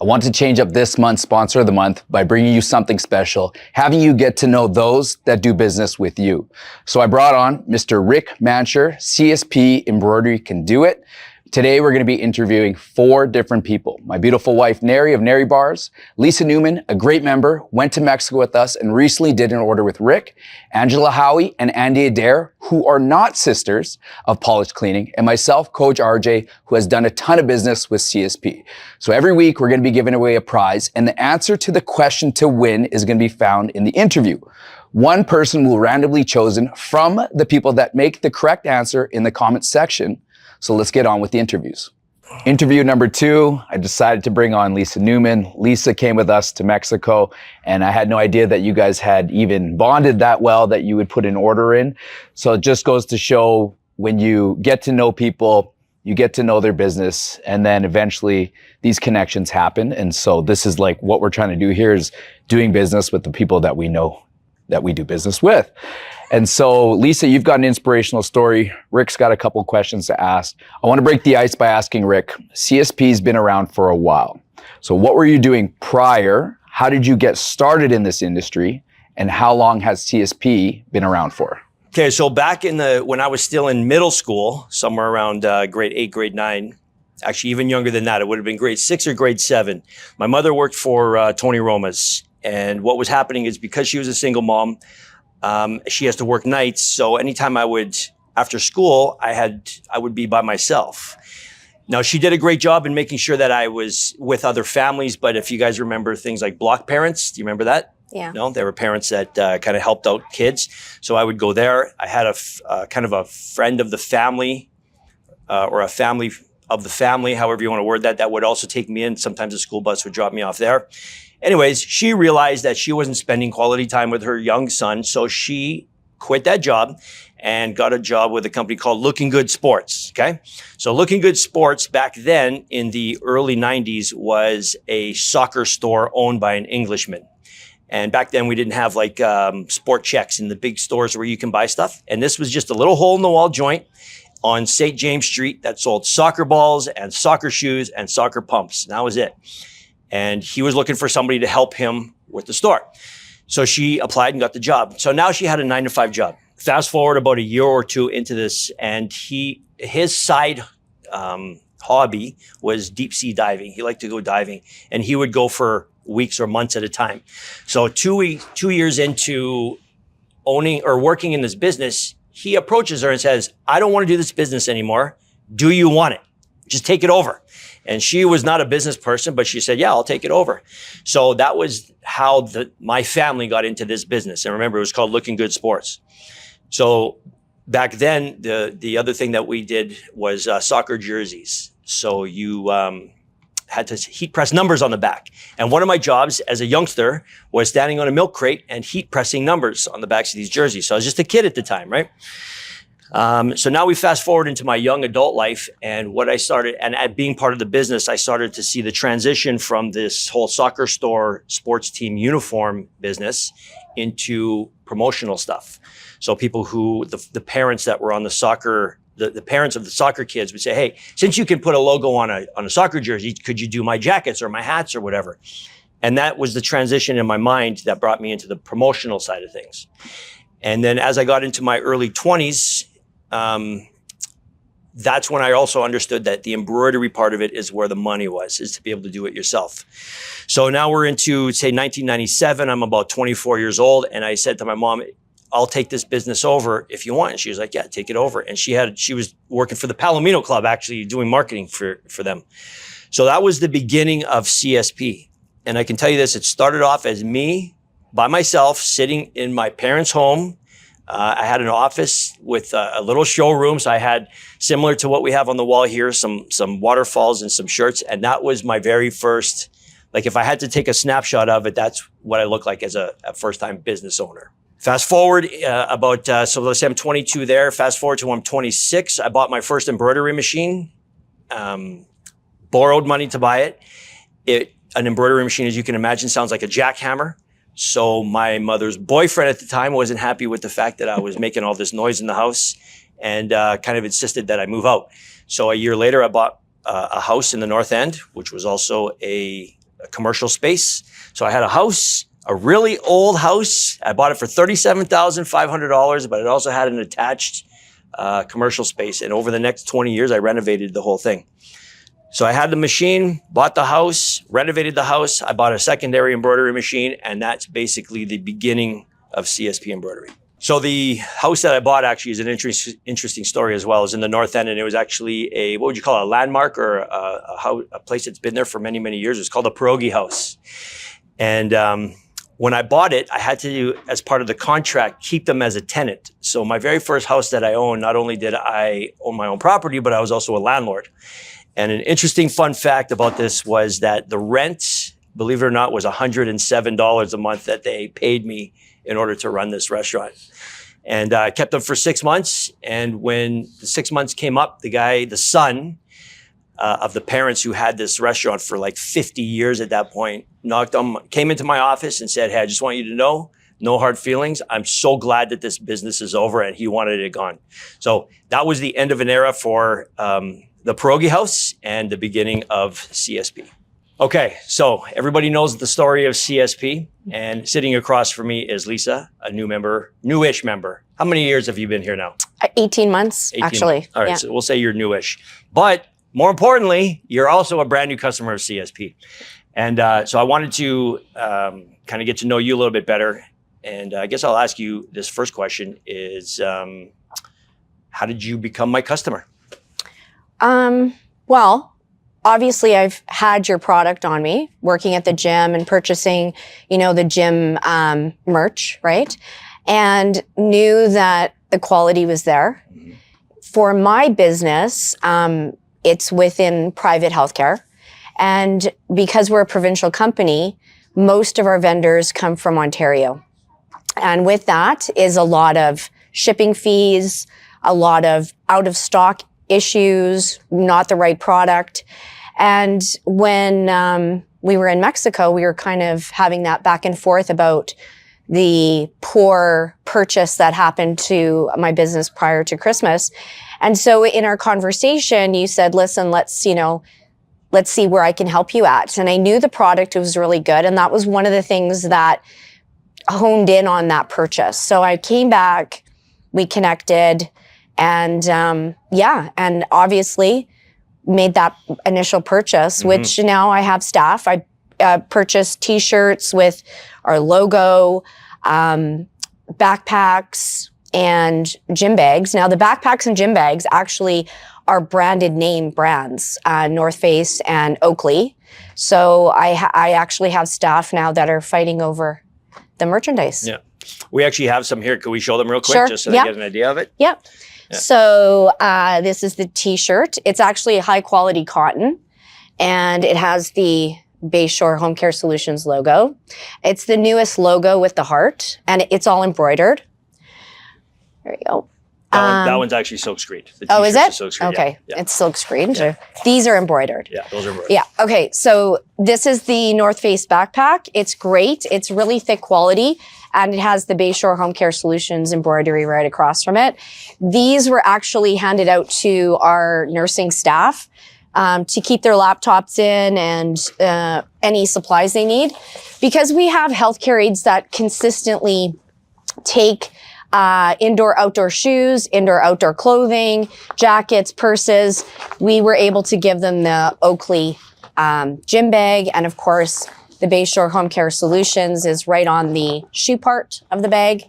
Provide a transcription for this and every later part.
I want to change up this month's sponsor of the month by bringing you something special, having you get to know those that do business with you. So I brought on Mr. Rick Mancher, CSP Embroidery Can Do It. Today, we're going to be interviewing 4 different people. My beautiful wife, Neri of Neri Bars, Lisa Newman, a great member, went to Mexico with us and recently did an order with Rick, Angela Howie and Andy Adair, who are not sisters of Polish Cleaning, and myself, Coach RJ, who has done a ton of business with CSP. So every week, we're going to be giving away a prize, and the answer to the question to win is going to be found in the interview. One person will randomly chosen from the people that make the correct answer in the comment section. So let's get on with the interviews. Interview number 2, I decided to bring on Lisa Newman. Lisa came with us to Mexico, and I had no idea that you guys had even bonded that well that you would put an order in. So it just goes to show when you get to know people, you get to know their business, and then eventually these connections happen. And so this is like what we're trying to do here is doing business with the people that we know that we do business with. And so, Lisa, you've got an inspirational story. Rick's got a couple questions to ask. I want to break the ice by asking Rick, CSP's been around for a while. So what were you doing prior? How did you get started in this industry? And how long has CSP been around for? Okay, so back when I was still in middle school, somewhere around grade 8, grade 9, actually even younger than that, it would have been grade 6 or grade 7. My mother worked for Tony Roma's. And what was happening is because she was a single mom, she has to work nights. So anytime after school, I would be by myself. Now, she did a great job in making sure that I was with other families. But if you guys remember things like block parents, do you remember that? Yeah. No, there were parents that kind of helped out kids. So I would go there. I had a kind of a friend of the family or a family of the family, however you want to word that, that would also take me in. Sometimes the school bus would drop me off there. Anyways, she realized that she wasn't spending quality time with her young son, so she quit that job and got a job with a company called Looking Good Sports, okay? So Looking Good Sports back then in the early 90s was a soccer store owned by an Englishman. And back then we didn't have like sport checks in the big stores where you can buy stuff. And this was just a little hole in the wall joint on St. James Street that sold soccer balls and soccer shoes and soccer pumps. And that was it. And he was looking for somebody to help him with the store. So she applied and got the job. So now she had a 9-to-5 job. Fast forward about a year or 2 into this, and his side hobby was deep sea diving. He liked to go diving, and he would go for weeks or months at a time. So 2 years into owning or working in this business, he approaches her and says, I don't want to do this business anymore. Do you want it? Just take it over. And she was not a business person, but she said, yeah, I'll take it over. So that was how my family got into this business. And remember, it was called Looking Good Sports. So back then, the other thing that we did was soccer jerseys. So you had to heat press numbers on the back. And one of my jobs as a youngster was standing on a milk crate and heat pressing numbers on the backs of these jerseys. So I was just a kid at the time, right? So now we fast forward into my young adult life, and what I started, and at being part of the business, I started to see the transition from this whole soccer store sports team uniform business into promotional stuff. So people who, the parents that were on the soccer, the parents of the soccer kids would say, hey, since you can put a logo on a soccer jersey, could you do my jackets or my hats or whatever? And that was the transition in my mind that brought me into the promotional side of things. And then as I got into my early 20s, that's when I also understood that the embroidery part of it is where the money was, is to be able to do it yourself. So now we're into, say, 1997. I'm about 24 years old. And I said to my mom, I'll take this business over if you want. And she was like, yeah, take it over. And she was working for the Palomino Club, actually doing marketing for them. So that was the beginning of CSP. And I can tell you this, it started off as me by myself sitting in my parents' home. I had an office with a little showroom. So I had, similar to what we have on the wall here, some waterfalls and some shirts. And that was my very first, like if I had to take a snapshot of it, that's what I look like as a first-time business owner. Fast forward so let's say I'm 22 there. Fast forward to when I'm 26. I bought my first embroidery machine, borrowed money to buy it. An embroidery machine, as you can imagine, sounds like a jackhammer. So my mother's boyfriend at the time wasn't happy with the fact that I was making all this noise in the house and kind of insisted that I move out. So a year later, I bought a house in the North End, which was also a commercial space. So I had a house, a really old house. I bought it for $37,500, but it also had an attached commercial space. And over the next 20 years, I renovated the whole thing. So I had the machine, bought the house, renovated the house. I bought a secondary embroidery machine, and that's basically the beginning of CSP embroidery. So the house that I bought actually is an interesting story as well. It's in the North End, and it was actually a, what would you call it, a landmark, or a place that's been there for many, many years. It's called the Pierogi House. And when I bought it, I had to, as part of the contract, keep them as a tenant. So my very first house that I owned, not only did I own my own property, but I was also a landlord. And an interesting fun fact about this was that the rent, believe it or not, was $107 a month that they paid me in order to run this restaurant. And I kept them for 6 months. And when the 6 months came up, the son of the parents who had this restaurant for like 50 years at that point, came into my office and said, "Hey, I just want you to know, no hard feelings. I'm so glad that this business is over," and he wanted it gone. So that was the end of an era for the Pierogi House and the beginning of CSP. Okay, so everybody knows the story of CSP, and sitting across from me is Lisa, a newish member. How many years have you been here now? 18 months, 18 actually. months. All right, Yeah. so we'll say you're newish. But more importantly, you're also a brand new customer of CSP. And so I wanted to kind of get to know you a little bit better. And I guess I'll ask you this first question is, how did you become my customer? Well, obviously I've had your product on me, working at the gym and purchasing, the gym merch, right? And knew that the quality was there. Mm-hmm. For my business, it's within private healthcare. And because we're a provincial company, most of our vendors come from Ontario. And with that is a lot of shipping fees, a lot of out of stock issues, not the right product. And when we were in Mexico, we were kind of having that back and forth about the poor purchase that happened to my business prior to Christmas. And so in our conversation, you said, "Listen, let's see where I can help you at." And I knew the product was really good. And that was one of the things that honed in on that purchase. So I came back, we connected, and and obviously made that initial purchase, Mm-hmm. which now I have staff. I purchased t-shirts with our logo, backpacks, and gym bags. Now the backpacks and gym bags actually are branded name brands, North Face and Oakley. So I actually have staff now that are fighting over the merchandise. Yeah. We actually have some here. Could we show them real quick, Sure. just so they Yep. get an idea of it? Yep. Yeah. So this is the t-shirt. It's actually a high quality cotton, and it has the Bayshore Home Care Solutions logo. It's the newest logo with the heart, and it's all embroidered. There you go. That one's actually silk screened. The Oh, is t-shirts it? are silk screened, Okay, Yeah. it's silk screened. Yeah. These are embroidered. Yeah, those are embroidered. Yeah. Okay. So this is the North Face backpack. It's great. It's really thick quality, and it has the Bayshore Home Care Solutions embroidery right across from it. These were actually handed out to our nursing staff to keep their laptops in and any supplies they need, because we have healthcare aides that consistently take indoor, outdoor shoes, indoor, outdoor clothing, jackets, purses. We were able to give them the Oakley gym bag. And of course, the Bayshore Home Care Solutions is right on the shoe part of the bag.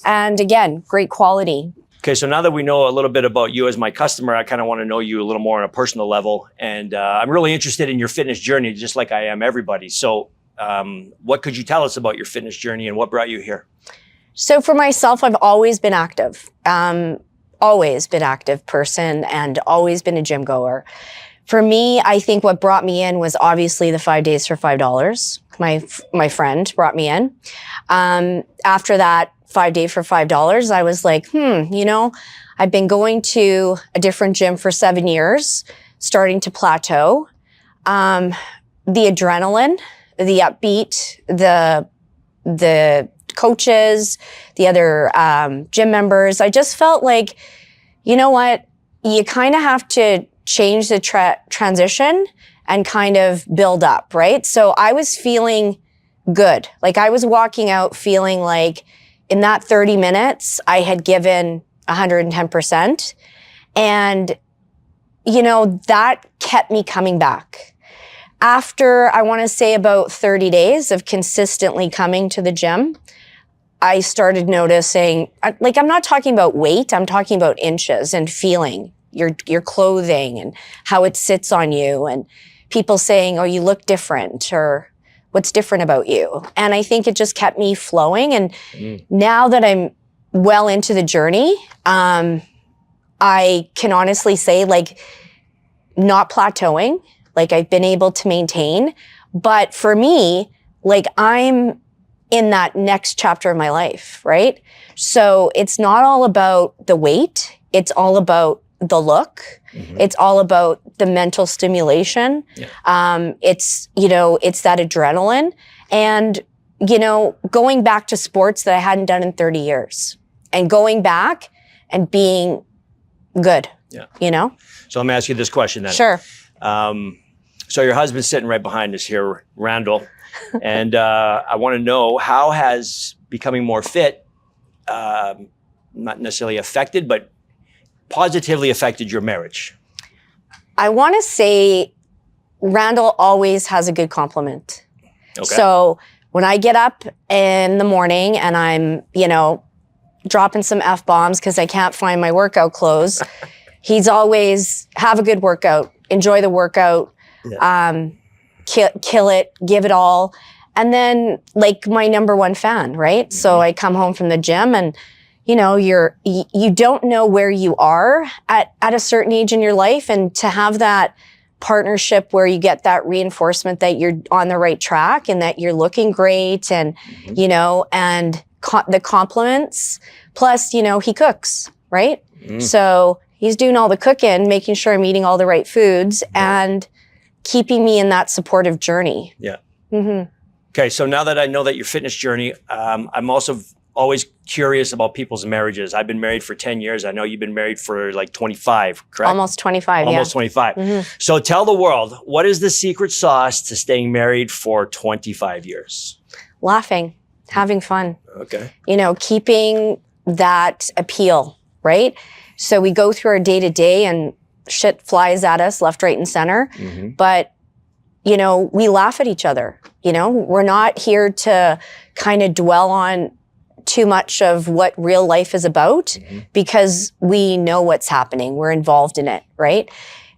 And again, great quality. Okay, so now that we know a little bit about you as my customer, I kind of want to know you a little more on a personal level. And I'm really interested in your fitness journey, just like I am everybody. So what could you tell us about your fitness journey and what brought you here? So for myself, I've always been active, person, and always been a gym goer. For me, I think what brought me in was obviously the 5 days for $5. My friend brought me in. After that 5 day for $5, I was like, I've been going to a different gym for 7 years, starting to plateau. The adrenaline, the upbeat, the coaches, the other gym members. I just felt like, you know what? You kind of have to change the transition and kind of build up, right? So I was feeling good. Like I was walking out feeling like in that 30 minutes, I had given 110%. And, you know, that kept me coming back. After, I want to say about 30 days of consistently coming to the gym, I started noticing, like, I'm not talking about weight, I'm talking about inches and feeling your clothing and how it sits on you, and people saying, oh, you look different, or what's different about you? And I think it just kept me flowing. And now that I'm well into the journey, I can honestly say, like, not plateauing, like I've been able to maintain. But for me, like, I'm in that next chapter of my life, right? So it's not all about the weight. It's all about the look. It's all about the mental stimulation. It's, you know, it's that adrenaline. And, you know, going back to sports that I hadn't done in 30 years and going back and being good, you know? So let me ask you this question then. Sure. So your husband's sitting right behind us here, Randall. And I want to know, how has becoming more fit, not necessarily affected, but positively affected your marriage? I want to say Randall always has a good compliment. Okay. So when I get up in the morning and I'm, you know, dropping some F-bombs because I can't find my workout clothes, he's always, have a good workout, enjoy the workout, kill it, give it all. And then, like, my number one fan, right? So I come home from the gym and, you know, you don't know where you are at a certain age in your life. And to have that partnership where you get that reinforcement that you're on the right track and that you're looking great and, you know, and the compliments, plus, you know, he cooks, right? So he's doing all the cooking, making sure I'm eating all the right foods and keeping me in that supportive journey. Okay, so now that I know that your fitness journey, I'm also always curious about people's marriages. I've been married for 10 years. I know you've been married for like 25, correct? Almost 25, Almost 25. So tell the world, what is the secret sauce to staying married for 25 years? Laughing, having fun. Okay. You know, keeping that appeal, right? So we go through our day-to-day and shit flies at us left, right, and center. But, you know, we laugh at each other. You know, we're not here to kind of dwell on too much of what real life is about because we know what's happening. We're involved in it, right?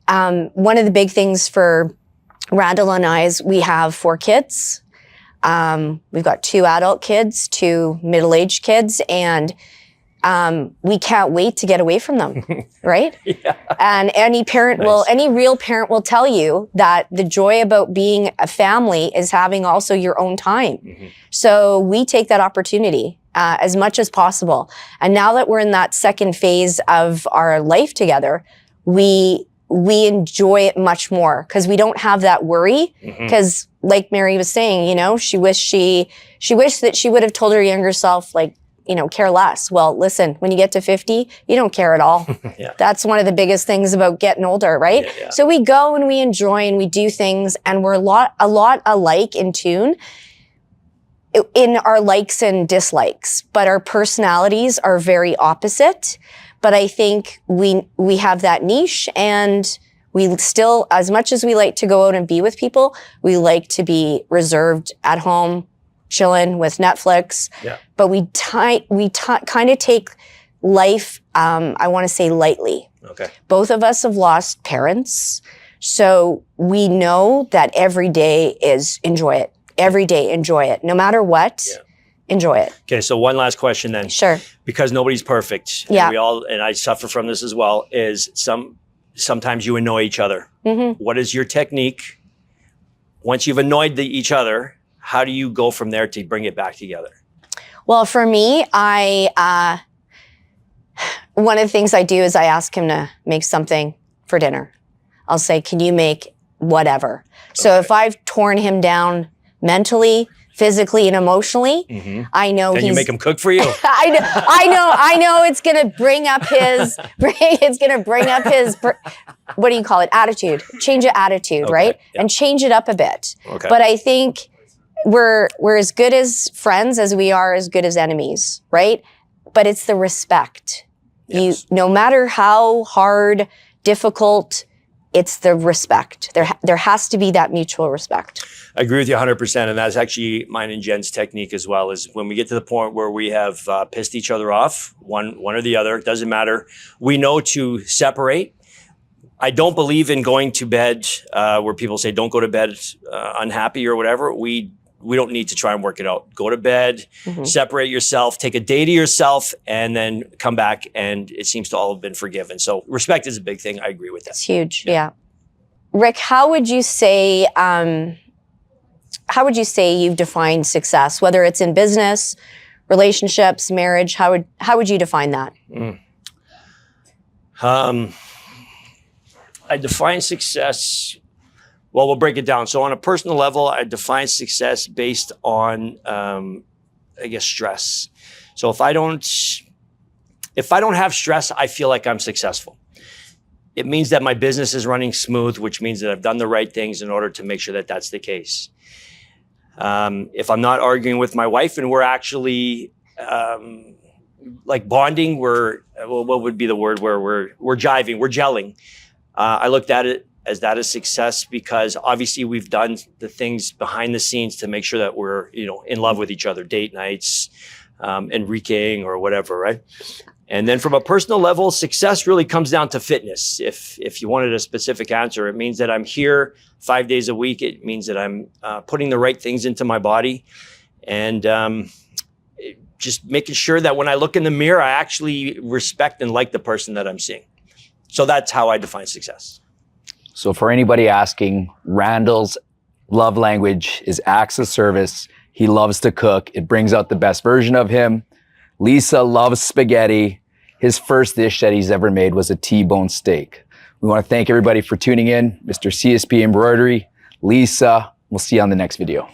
One of the big things for Randall and I is we have 4 kids. We've got 2 adult kids, 2 middle-aged kids, and we can't wait to get away from them, right? And any parent any real parent will tell you that the joy about being a family is having also your own time. So we take that opportunity as much as possible. And now that we're in that second phase of our life together, we enjoy it much more because we don't have that worry. Because like Mary was saying, you know, she wished that she would have told her younger self, like, you know, care less. Well, listen, when you get to 50, you don't care at all. That's one of the biggest things about getting older, right? So we go and we enjoy and we do things, and we're a lot alike in tune in our likes and dislikes, but our personalities are very opposite. But I think we have that niche, and we still, as much as we like to go out and be with people, we like to be reserved at home, chilling with Netflix. But we kind of take life, I want to say, lightly. Both of us have lost parents. So we know that every day is enjoy it. Every day, enjoy it. No matter what, enjoy it. Okay, so one last question then. Sure. Because nobody's perfect. And we all, and I suffer from this as well, is sometimes you annoy each other. What is your technique? Once you've annoyed each other, how do you go from there to bring it back together? Well, for me, one of the things I do is I ask him to make something for dinner. I'll say, can you make whatever? So if I've torn him down mentally, physically and emotionally. I know Then you make him cook for you. I know it's gonna bring up his what do you call it? Attitude. Change of attitude, right? Yeah. And change it up a bit. Okay. But I think we're as good as friends as we are as good as enemies, right? But it's the respect. Yes. No matter how hard, difficult, it's the respect. There has to be that mutual respect. I agree with you 100%. And that's actually mine and Jen's technique as well, is when we get to the point where we have pissed each other off, one or the other, it doesn't matter. We know to separate. I don't believe in going to bed where people say, don't go to bed unhappy or whatever. We don't need to try and work it out. Go to bed, separate yourself, take a day to yourself, and then come back, and it seems to all have been forgiven. So respect is a big thing. I agree with that. It's huge, yeah. Rick, how would you say you've defined success, whether it's in business, relationships, marriage? How would you define that? I define success. Well, we'll break it down. So on a personal level, I define success based on, I guess, stress. So if I don't have stress, I feel like I'm successful. It means that my business is running smooth, which means that I've done the right things in order to make sure that that's the case. If I'm not arguing with my wife and we're actually like bonding, what would be the word where we're jiving, we're gelling. I looked at it as that is success, because obviously we've done the things behind the scenes to make sure that we're, in love with each other, date nights, Enriqueing or whatever, right? And then from a personal level, success really comes down to fitness. If you wanted a specific answer, it means that I'm here 5 days a week. It means that I'm putting the right things into my body, and just making sure that when I look in the mirror, I actually respect and like the person that I'm seeing. So that's how I define success. So for anybody asking, Randall's love language is acts of service. He loves to cook. It brings out the best version of him. Lisa loves spaghetti. His first dish that he's ever made was a T-bone steak. We want to thank everybody for tuning in. Mr. CSP Embroidery, Lisa. We'll see you on the next video.